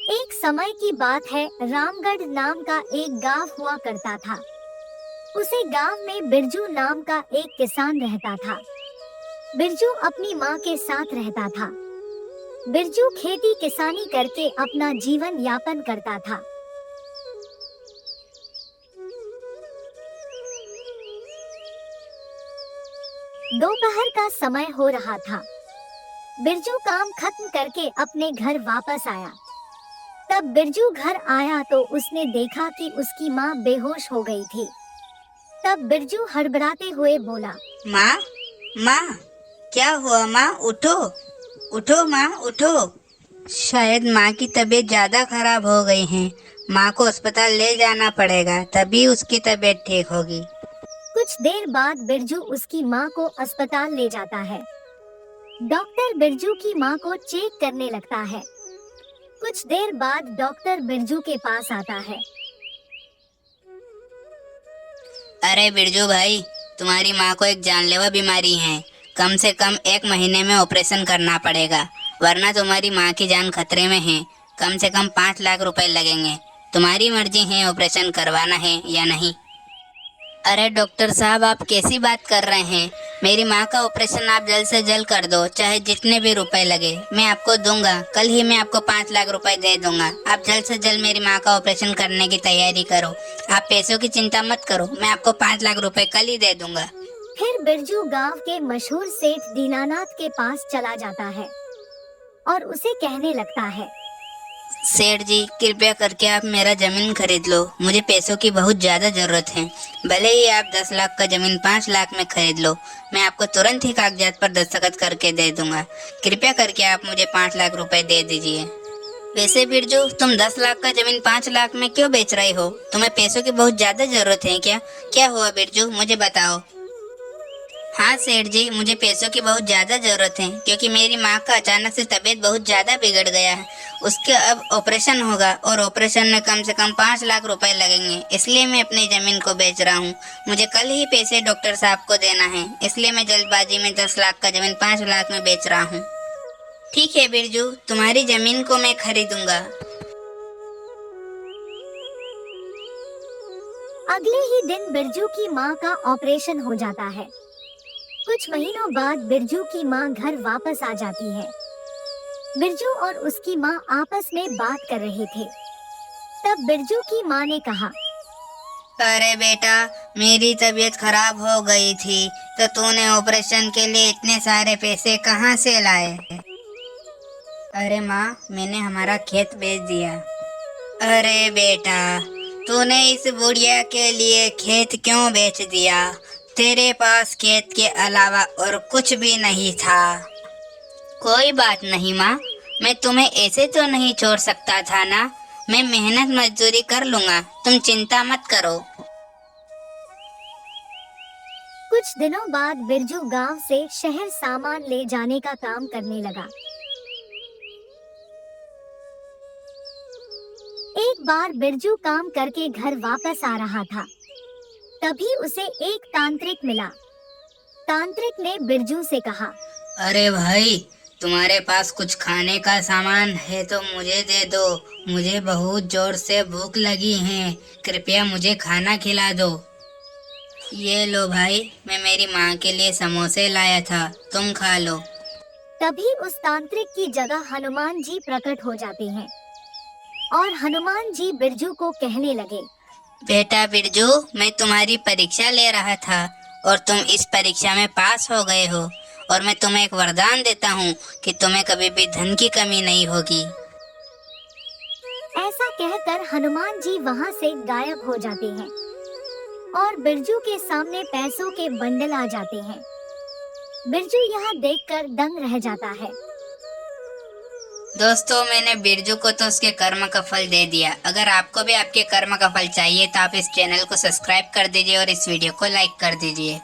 एक समय की बात है, रामगढ़ नाम का एक गांव हुआ करता था। उसे गांव में बिरजू नाम का एक किसान रहता था। बिरजू अपनी माँ के साथ रहता था। बिरजू खेती किसानी करके अपना जीवन यापन करता था। दोपहर का समय हो रहा था। बिरजू काम खत्म करके अपने घर वापस आया। तब बिरजू घर आया तो उसने देखा कि उसकी माँ बेहोश हो गई थी। तब बिरजू हड़बड़ाते हुए बोला, माँ, माँ, क्या हुआ माँ? उठो, उठो माँ, उठो। शायद माँ की तबीयत ज्यादा खराब हो गई है। माँ को अस्पताल ले जाना पड़ेगा, तभी उसकी तबीयत ठीक होगी। कुछ देर बाद बिरजू उसकी माँ को अस्पताल ले जाता है। डॉक्टर बिरजू की माँ को चेक करने लगता है। कुछ देर बाद डॉक्टर बिरजू के पास आता है। अरे बिरजू भाई, तुम्हारी माँ को एक जानलेवा बीमारी है। कम से कम 1 महीने में ऑपरेशन करना पड़ेगा, वरना तुम्हारी माँ की जान खतरे में है। कम से कम 5 लाख रुपए लगेंगे। तुम्हारी मर्जी है ऑपरेशन करवाना है या नहीं। अरे डॉक्टर साहब, आप कैसी बात कर रहे हैं? मेरी माँ का ऑपरेशन आप जल्द से जल्द कर दो, चाहे जितने भी रुपए लगे मैं आपको दूंगा। कल ही मैं आपको 5 लाख रुपए दे दूंगा। आप जल्द से जल्द मेरी माँ का ऑपरेशन करने की तैयारी करो। आप पैसों की चिंता मत करो, मैं आपको 5 लाख रुपए कल ही दे दूंगा। फिर बिरजू गांव के मशहूर सेठ दीनानाथ के पास चला जाता है और उसे कहने लगता है, सेठ जी, कृपया करके आप मेरा जमीन खरीद लो। मुझे पैसों की बहुत ज्यादा जरूरत है। भले ही आप 10 लाख का जमीन 5 लाख में खरीद लो, मैं आपको तुरंत ही कागजात पर दस्तखत करके दे दूंगा। कृपया करके आप मुझे 5 लाख रुपए दे दीजिए। वैसे बिरजू, तुम 10 लाख का जमीन 5 लाख में क्यों बेच रहे हो? तुम्हें पैसों की बहुत ज्यादा जरूरत है क्या? क्या हुआ बिरजू, मुझे बताओ। हाँ सेठ जी, मुझे पैसों की बहुत ज़्यादा ज़रूरत है, क्योंकि मेरी माँ का अचानक से तबीयत बहुत ज़्यादा बिगड़ गया है। उसके अब ऑपरेशन होगा और ऑपरेशन में कम से कम 5 लाख रुपए लगेंगे। इसलिए मैं अपनी ज़मीन को बेच रहा हूँ। मुझे कल ही पैसे डॉक्टर साहब को देना है, इसलिए मैं जल्दबाजी में 10 लाख का ज़मीन 5 लाख में बेच रहा हूँ। ठीक है बिरजू, तुम्हारी ज़मीन को मैं खरीदूंगा। अगले ही दिन बिरजू की माँ का ऑपरेशन हो जाता है। कुछ महीनों बाद बिरजू की माँ घर वापस आ जाती है। बिरजू और उसकी माँ आपस में बात कर रहे थे। तब बिरजू की माँ ने कहा, अरे बेटा, मेरी तबीयत खराब हो गई थी, तो तूने ऑपरेशन के लिए इतने सारे पैसे कहाँ से लाए? अरे माँ, मैंने हमारा खेत बेच दिया। अरे बेटा, तूने इस बुढ़िया के लिए खेत क्यों बेच दिया? तेरे पास खेत के अलावा और कुछ भी नहीं था। कोई बात नहीं माँ, मैं तुम्हें ऐसे तो नहीं छोड़ सकता था ना। मैं मेहनत मजदूरी कर लूंगा, तुम चिंता मत करो। कुछ दिनों बाद बिरजू गांव से शहर सामान ले जाने का काम करने लगा। एक बार बिरजू काम करके घर वापस आ रहा था। तभी उसे एक तांत्रिक मिला। तांत्रिक ने बिरजू से कहा, अरे भाई, तुम्हारे पास कुछ खाने का सामान है तो मुझे दे दो। मुझे बहुत जोर से भूख लगी है, कृपया मुझे खाना खिला दो। ये लो भाई, मैं मेरी माँ के लिए समोसे लाया था, तुम खा लो। तभी उस तांत्रिक की जगह हनुमान जी प्रकट हो जाते हैं और हनुमान जी बिरजू को कहने लगे, बेटा बिरजू, मैं तुम्हारी परीक्षा ले रहा था और तुम इस परीक्षा में पास हो गए हो, और मैं तुम्हें एक वरदान देता हूँ कि तुम्हें कभी भी धन की कमी नहीं होगी। ऐसा कहकर हनुमान जी वहां से गायब हो जाते हैं और बिरजू के सामने पैसों के बंडल आ जाते हैं। बिरजू यह देखकर दंग रह जाता है। दोस्तों, मैंने बिरजू को तो उसके कर्म का फल दे दिया। अगर आपको भी आपके कर्म का फल चाहिए तो आप इस चैनल को सब्सक्राइब कर दीजिए और इस वीडियो को लाइक कर दीजिए।